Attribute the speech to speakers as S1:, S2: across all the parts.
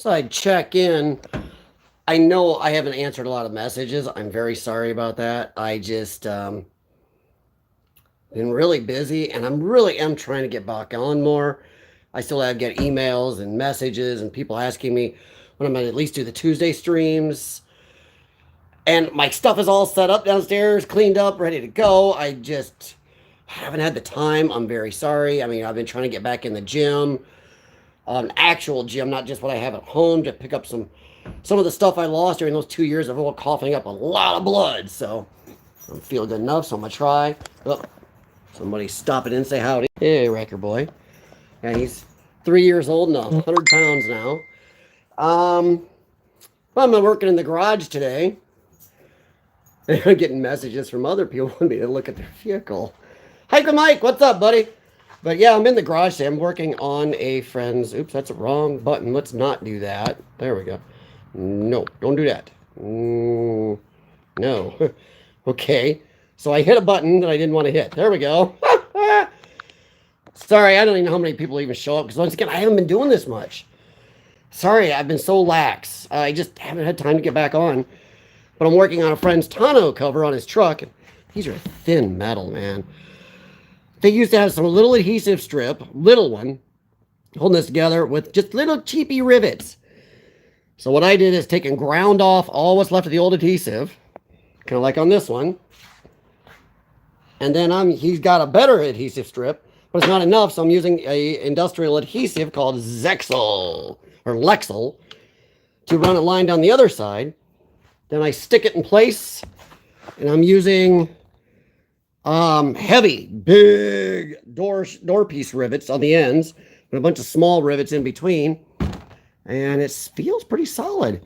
S1: So I check in. I know I haven't answered a lot of messages. I'm very sorry about that. I just been really busy, and I'm really am trying to get back on more. I still have get emails and messages and people asking me when I'm going to at least do the Tuesday streams. And my stuff is all set up downstairs, cleaned up, ready to go. I just haven't had the time. I'm very sorry. I mean, I've been trying to get back in the gym, an actual gym, not just what I have at home, to pick up some of the stuff I lost during those 2 years of all coughing up a lot of blood. So I'm feeling good enough, so I'm gonna try. Oh, somebody stop it and say howdy. Hey, Wrecker boy. Yeah, he's 3 years old and 100 pounds now. Well, I'm working in the garage today. I'm getting messages from other people wanting me to look at their vehicle. Hi, Mike. What's up, buddy? But yeah, I'm in the garage today. I'm working on a friend's. Oops, that's a wrong button. Let's not do that. There we go. No, don't do that. No. Okay. So I hit a button that I didn't want to hit. There we go. Sorry, I don't even know how many people even show up because once again, I haven't been doing this much. Sorry, I've been so lax. I just haven't had time to get back on. But I'm working on a friend's tonneau cover on his truck. These are thin metal, man. They used to have some little adhesive strip, little one, holding this together with just little cheapy rivets. So what I did is take and ground off all what's left of the old adhesive, kind of like on this one. And then he's got a better adhesive strip, but it's not enough, so I'm using a industrial adhesive called Zexel, or Lexel, to run a line down the other side. Then I stick it in place, and I'm using heavy, big door piece rivets on the ends, and a bunch of small rivets in between, and it feels pretty solid.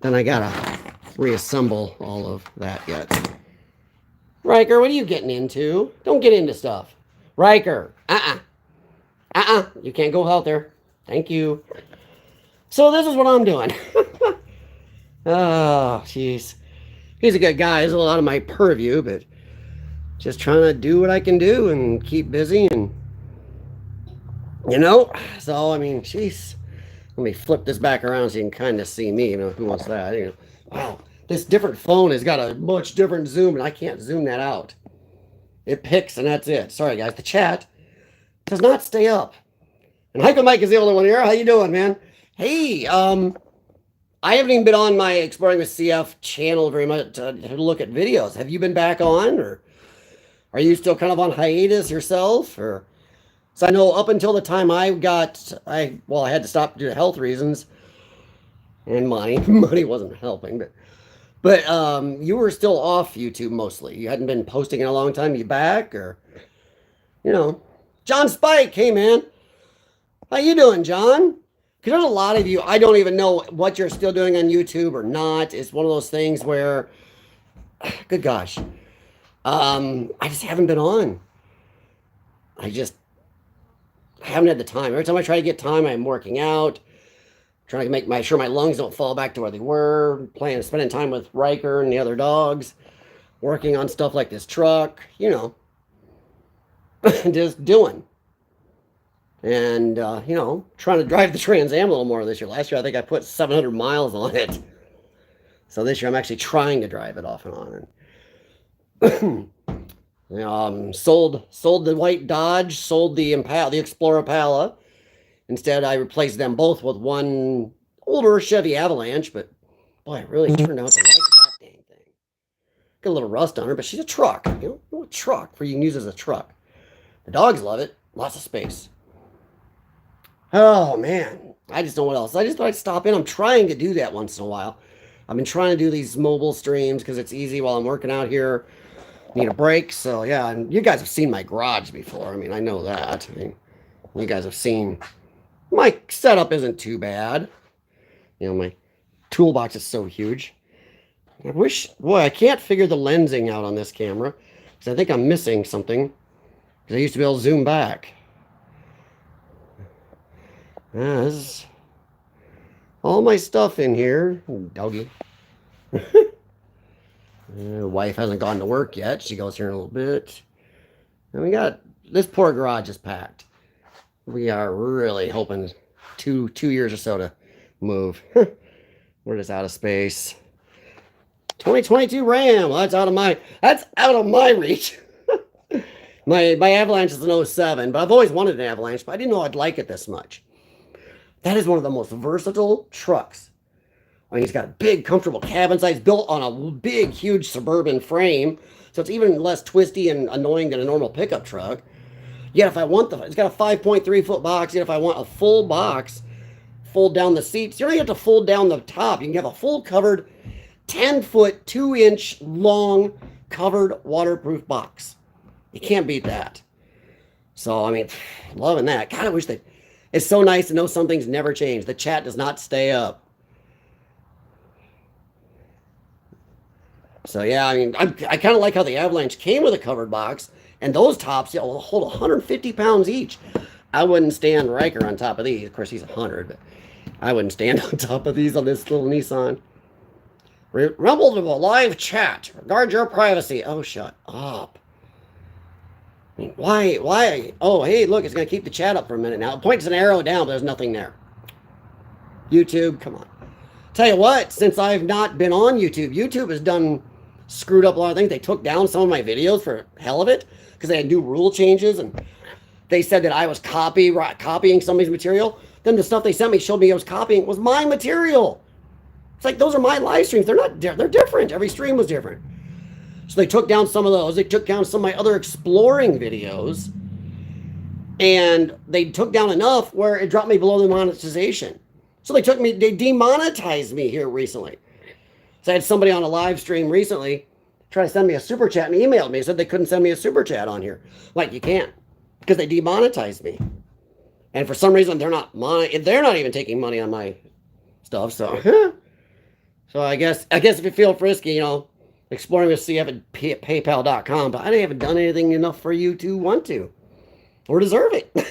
S1: Then I gotta reassemble all of that yet. Riker, what are you getting into? Don't get into stuff. Riker, you can't go out there. Thank you. So this is what I'm doing. Oh, jeez. He's a good guy. He's a lot of my purview, but just trying to do what I can do and keep busy and, so, I mean, jeez. Let me flip this back around so you can kind of see me. Who wants that? Wow, this different phone has got a much different zoom, and I can't zoom that out. It picks, and that's it. Sorry, guys. The chat does not stay up. And Hiker Mike is the only one here. How you doing, man? Hey, I haven't even been on my Exploring with CF channel very much to look at videos. Have you been back on, or are you still kind of on hiatus yourself? Or so I know up until the time I had to stop due to health reasons and money. Money wasn't helping, but you were still off YouTube mostly. You hadn't been posting in a long time. You back, or John Spike? Hey, man, how you doing, John? Because there's a lot of you, I don't even know what you're still doing on YouTube or not. It's one of those things where, good gosh, I just haven't been on. I just haven't had the time. Every time I try to get time, I'm working out, trying to make sure my lungs don't fall back to where they were, spending time with Riker and the other dogs, working on stuff like this truck, just doing. And, trying to drive the Trans Am a little more this year. Last year, I think I put 700 miles on it. So this year, I'm actually trying to drive it off and on. Sold the white Dodge, sold the Explorer Impala. Instead, I replaced them both with one older Chevy Avalanche. But, boy, it really turned out to like that dang thing. Got a little rust on her, but she's a truck. A truck for you can use as a truck. The dogs love it. Lots of space. Oh, man. I just don't know what else. I just thought I'd stop in. I'm trying to do that once in a while. I've been trying to do these mobile streams because it's easy while I'm working out here. Need a break. So, yeah. And you guys have seen my garage before. I mean, I know that. I mean, you guys have seen my setup isn't too bad. My toolbox is so huge. I can't figure the lensing out on this camera because I think I'm missing something because I used to be able to zoom back. This is all my stuff in here. Doggy. Wife hasn't gone to work yet. She goes here in a little bit. And we got this poor garage is packed. We are really hoping two years or so to Move. We're just out of space. 2022 Ram. Well, that's out of my reach. my Avalanche is an '07, but I've always wanted an Avalanche, but I didn't know I'd like it this much. That is one of the most versatile trucks. I mean, he's got a big, comfortable cabin size built on a big, huge suburban frame, so it's even less twisty and annoying than a normal pickup truck. Yet if I want it's got a 5.3 foot box. Yet if I want a full box, fold down the seats. You don't even have to fold down the top. You can have a full covered 10 foot, 2-inch long covered waterproof box. You can't beat that. So, I mean, loving that. God, I wish that. It's so nice to know some things never change. The chat does not stay up. So, yeah, I mean, I kind of like how the Avalanche came with a covered box. And those tops, will hold 150 pounds each. I wouldn't stand Riker on top of these. Of course, he's 100, but I wouldn't stand on top of these on this little Nissan. Rumble to a live chat. Regard your privacy. Oh, shut up. I mean, why? Oh, hey, look, it's going to keep the chat up for a minute now. It points an arrow down, but there's nothing there. YouTube, come on. Tell you what, since I've not been on YouTube, YouTube has screwed up a lot of things. They took down some of my videos for hell of it because they had new rule changes, and they said that I was copying somebody's material. Then the stuff they sent me showed me I was copying was my material. It's like, those are my live streams. They're different. Every stream was different. So they took down some of those. They took down some of my other exploring videos. And they took down enough where it dropped me below the monetization. So they demonetized me here recently. So I had somebody on a live stream recently try to send me a super chat and emailed me. Said they couldn't send me a super chat on here. Like, you can't, because they demonetized me. And for some reason, they're not even taking money on my stuff. So, so I guess if you feel frisky, exploring with CF at PayPal.com. But I haven't done anything enough for you to want to or deserve it. I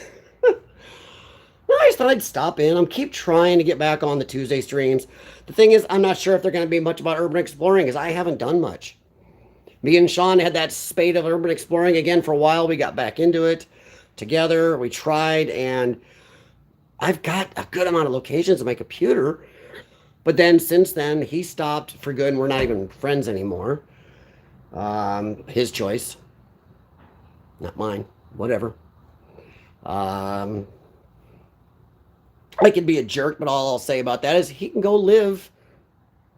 S1: just thought I'd stop in. I'm keep trying to get back on the Tuesday streams. The thing is, I'm not sure if they're going to be much about urban exploring because I haven't done much. Me and Sean had that spate of urban exploring again for a while. We got back into it together. We tried, and I've got a good amount of locations on my computer. But then since then, he stopped for good, and we're not even friends anymore. His choice. Not mine. Whatever. I could be a jerk, but all I'll say about that is he can go live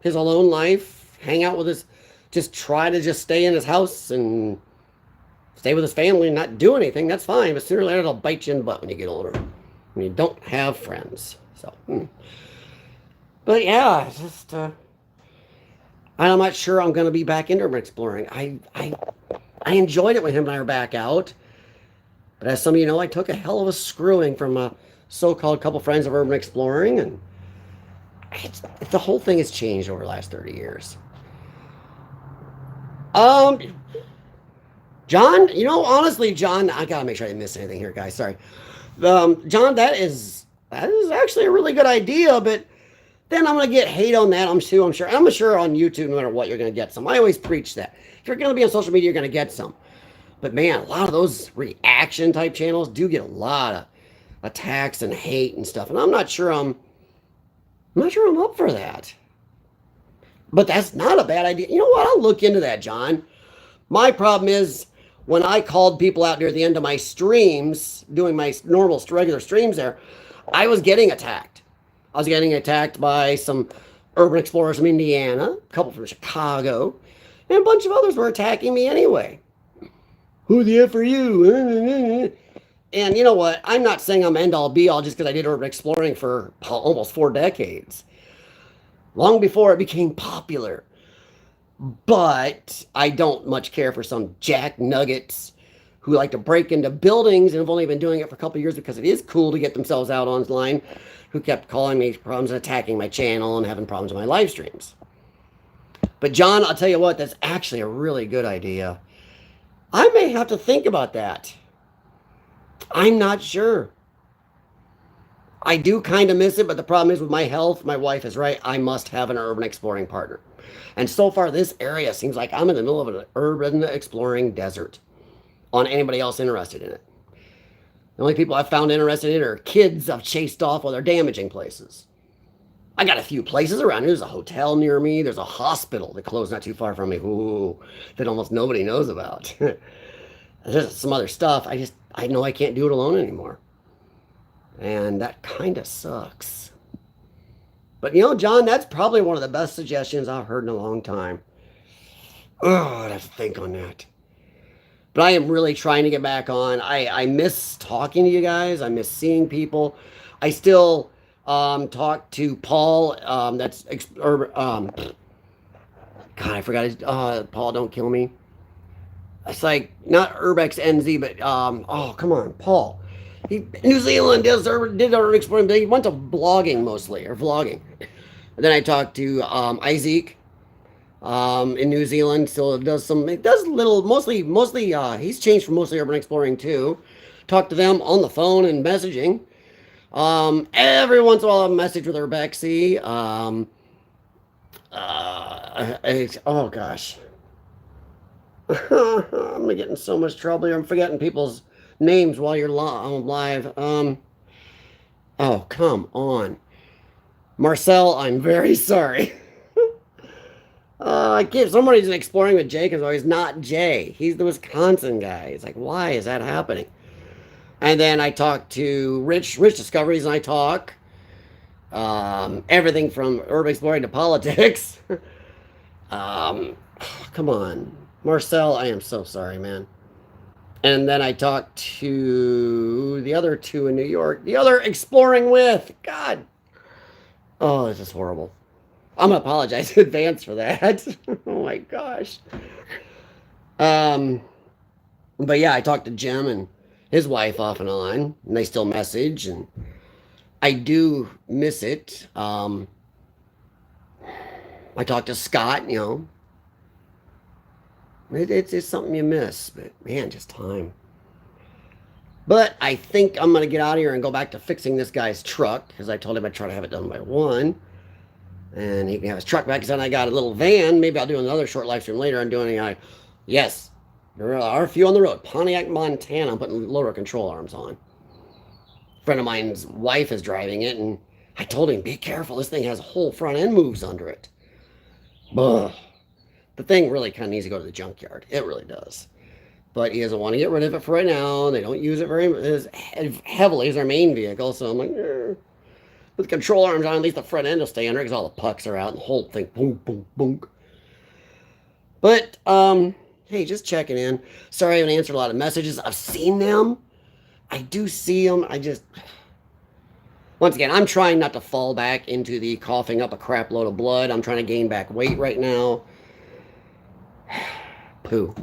S1: his alone life, hang out with just stay in his house and stay with his family and not do anything. That's fine, but sooner or later it'll bite you in the butt when you get older. When you don't have friends. So, but yeah, I'm not sure I'm going to be back into urban exploring. I enjoyed it when him and I were back out. But as some of you know, I took a hell of a screwing from a so-called couple friends of urban exploring, and the whole thing has changed over the last 30 years. John, honestly, John, I gotta make sure I didn't miss anything here, guys. Sorry. John, that is actually a really good idea, but then I'm gonna get hate on that. I'm sure on YouTube, no matter what, you're gonna get some. I always preach that. If you're gonna be on social media, you're gonna get some. But man, a lot of those reaction type channels do get a lot of attacks and hate and stuff, and I'm not sure I'm up for that. But that's not a bad idea. You know what? I'll look into that, John. My problem is when I called people out near the end of my streams, doing my normal regular streams there, I was getting attacked. I was getting attacked by some urban explorers from Indiana, a couple from Chicago, and a bunch of others were attacking me anyway. Who the F are you? And you know what? I'm not saying I'm end all be all just because I did urban exploring for almost 4 decades. Long before it became popular. But I don't much care for some jack nuggets who like to break into buildings and have only been doing it for a couple of years because it is cool to get themselves out online, who kept calling me problems and attacking my channel and having problems with my live streams. But John, I'll tell you what, that's actually a really good idea. I may have to think about that. I'm not sure. I do kind of miss it, but the problem is with my health, my wife is right, I must have an urban exploring partner. And so far, this area seems like I'm in the middle of an urban exploring desert on anybody else interested in it. The only people I've found interested in it are kids I've chased off while they're damaging places. I got a few places around. There's a hotel near me. There's a hospital that closed not too far from me. Ooh, that almost nobody knows about. There's some other stuff. I know I can't do it alone anymore. And that kind of sucks. But John, that's probably one of the best suggestions I've heard in a long time. Oh, I'd have to think on that. But I am really trying to get back on. I miss talking to you guys. I miss seeing people. I still talk to Paul. God, I forgot his. Paul, don't kill me. It's like not Urbex NZ, but oh, come on, Paul. He New Zealand did urban exploring. He went to blogging mostly or vlogging. And then I talked to Isaac in New Zealand. Still does some. It does little. Mostly. He's changed from mostly urban exploring too. Talk to them on the phone and messaging. Every once in a while, I message with Urbexy. Oh gosh. I'm getting in so much trouble here. I'm forgetting people's names while you're live. Oh, come on. Marcel, I'm very sorry. I keep somebody's exploring with Jake, so he's not Jay. He's the Wisconsin guy. It's like, why is that happening? And then I talk to Rich Discoveries, and I talk everything from urban exploring to politics. Come on. Marcel, I am so sorry, man. And then I talked to the other two in New York. The other exploring with. God. Oh, this is horrible. I'm going to apologize in advance for that. Oh my gosh. But yeah, I talked to Jim and his wife off and on, and they still message, and I do miss it. I talked to Scott, it's something you miss, but man, just time. But I think I'm going to get out of here and go back to fixing this guy's truck, because I told him I'd try to have it done by 1. And he can have his truck back, because then I got a little van. Maybe I'll do another short live stream later. I'm doing yes, there are a few on the road. Pontiac, Montana. I'm putting lower control arms on. A friend of mine's wife is driving it, and I told him, be careful. This thing has whole front end moves under it. Ugh. The thing really kind of needs to go to the junkyard. It really does. But he doesn't want to get rid of it for right now. They don't use it very as heavily as their main vehicle. So I'm like, with the control arms on, at least the front end will stay under it because all the pucks are out and the whole thing, boom, boom, boom. But, hey, just checking in. Sorry I haven't answered a lot of messages. I've seen them. I do see them. Once again, I'm trying not to fall back into the coughing up a crap load of blood. I'm trying to gain back weight right now. Poo.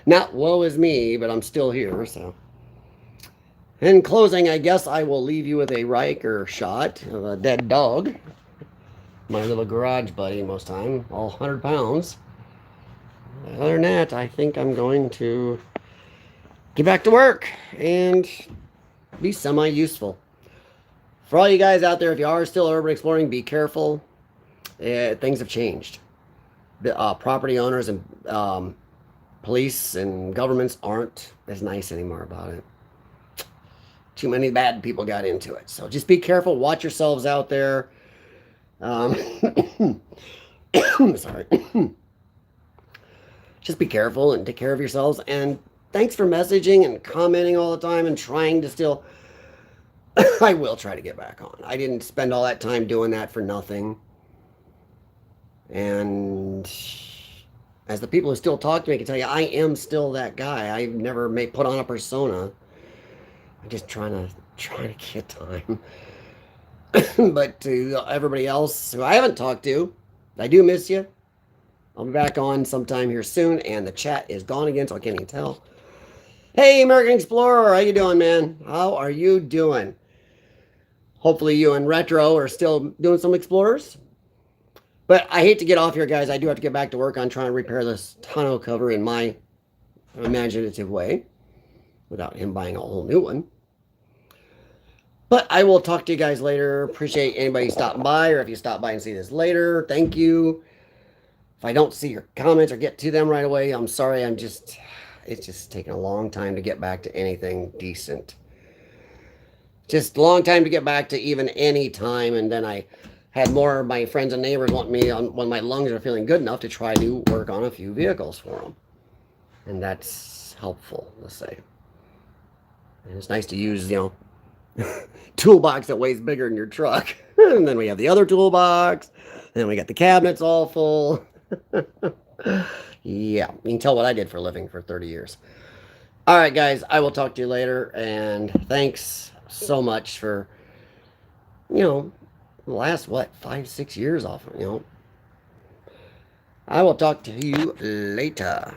S1: Not woe is me, but I'm still here, so. In closing, I guess I will leave you with a Riker shot of a dead dog. My little garage buddy most time, all 100 pounds. Other than that, I think I'm going to get back to work and be semi-useful. For all you guys out there, if you are still urban exploring, be careful. Things have changed. The property owners and police and governments aren't as nice anymore about it. Too many bad people got into it. So just be careful. Watch yourselves out there. Sorry. Just be careful and take care of yourselves. And thanks for messaging and commenting all the time and trying to still... I will try to get back on. I didn't spend all that time doing that for nothing. And as the people who still talk to me can tell you, I am still that guy. I never put on a persona. I'm just trying to get time. But to everybody else who I haven't talked to, I do miss you. I'll be back on sometime here soon, and the chat is gone again, so I can't even tell. Hey, American Explorer, how you doing, man? How are you doing? Hopefully you and Retro are still doing some Explorers. But I hate to get off here, guys. I do have to get back to work on trying to repair this tonneau cover in my imaginative way without him buying a whole new one. But I will talk to you guys later. Appreciate anybody stopping by, or if you stop by and see this later, thank you. If I don't see your comments or get to them right away, I'm sorry. It's just taking a long time to get back to anything decent. just a long time to get back to even any time. And then I had more of my friends and neighbors want me on when my lungs are feeling good enough to try to work on a few vehicles for them. And that's helpful, let's say. And it's nice to use, toolbox that weighs bigger than your truck. And then we have the other toolbox. Then we got the cabinets all full. Yeah, you can tell what I did for a living for 30 years. All right, guys, I will talk to you later. And thanks so much for, the last, 5, 6 years off, I will talk to you later.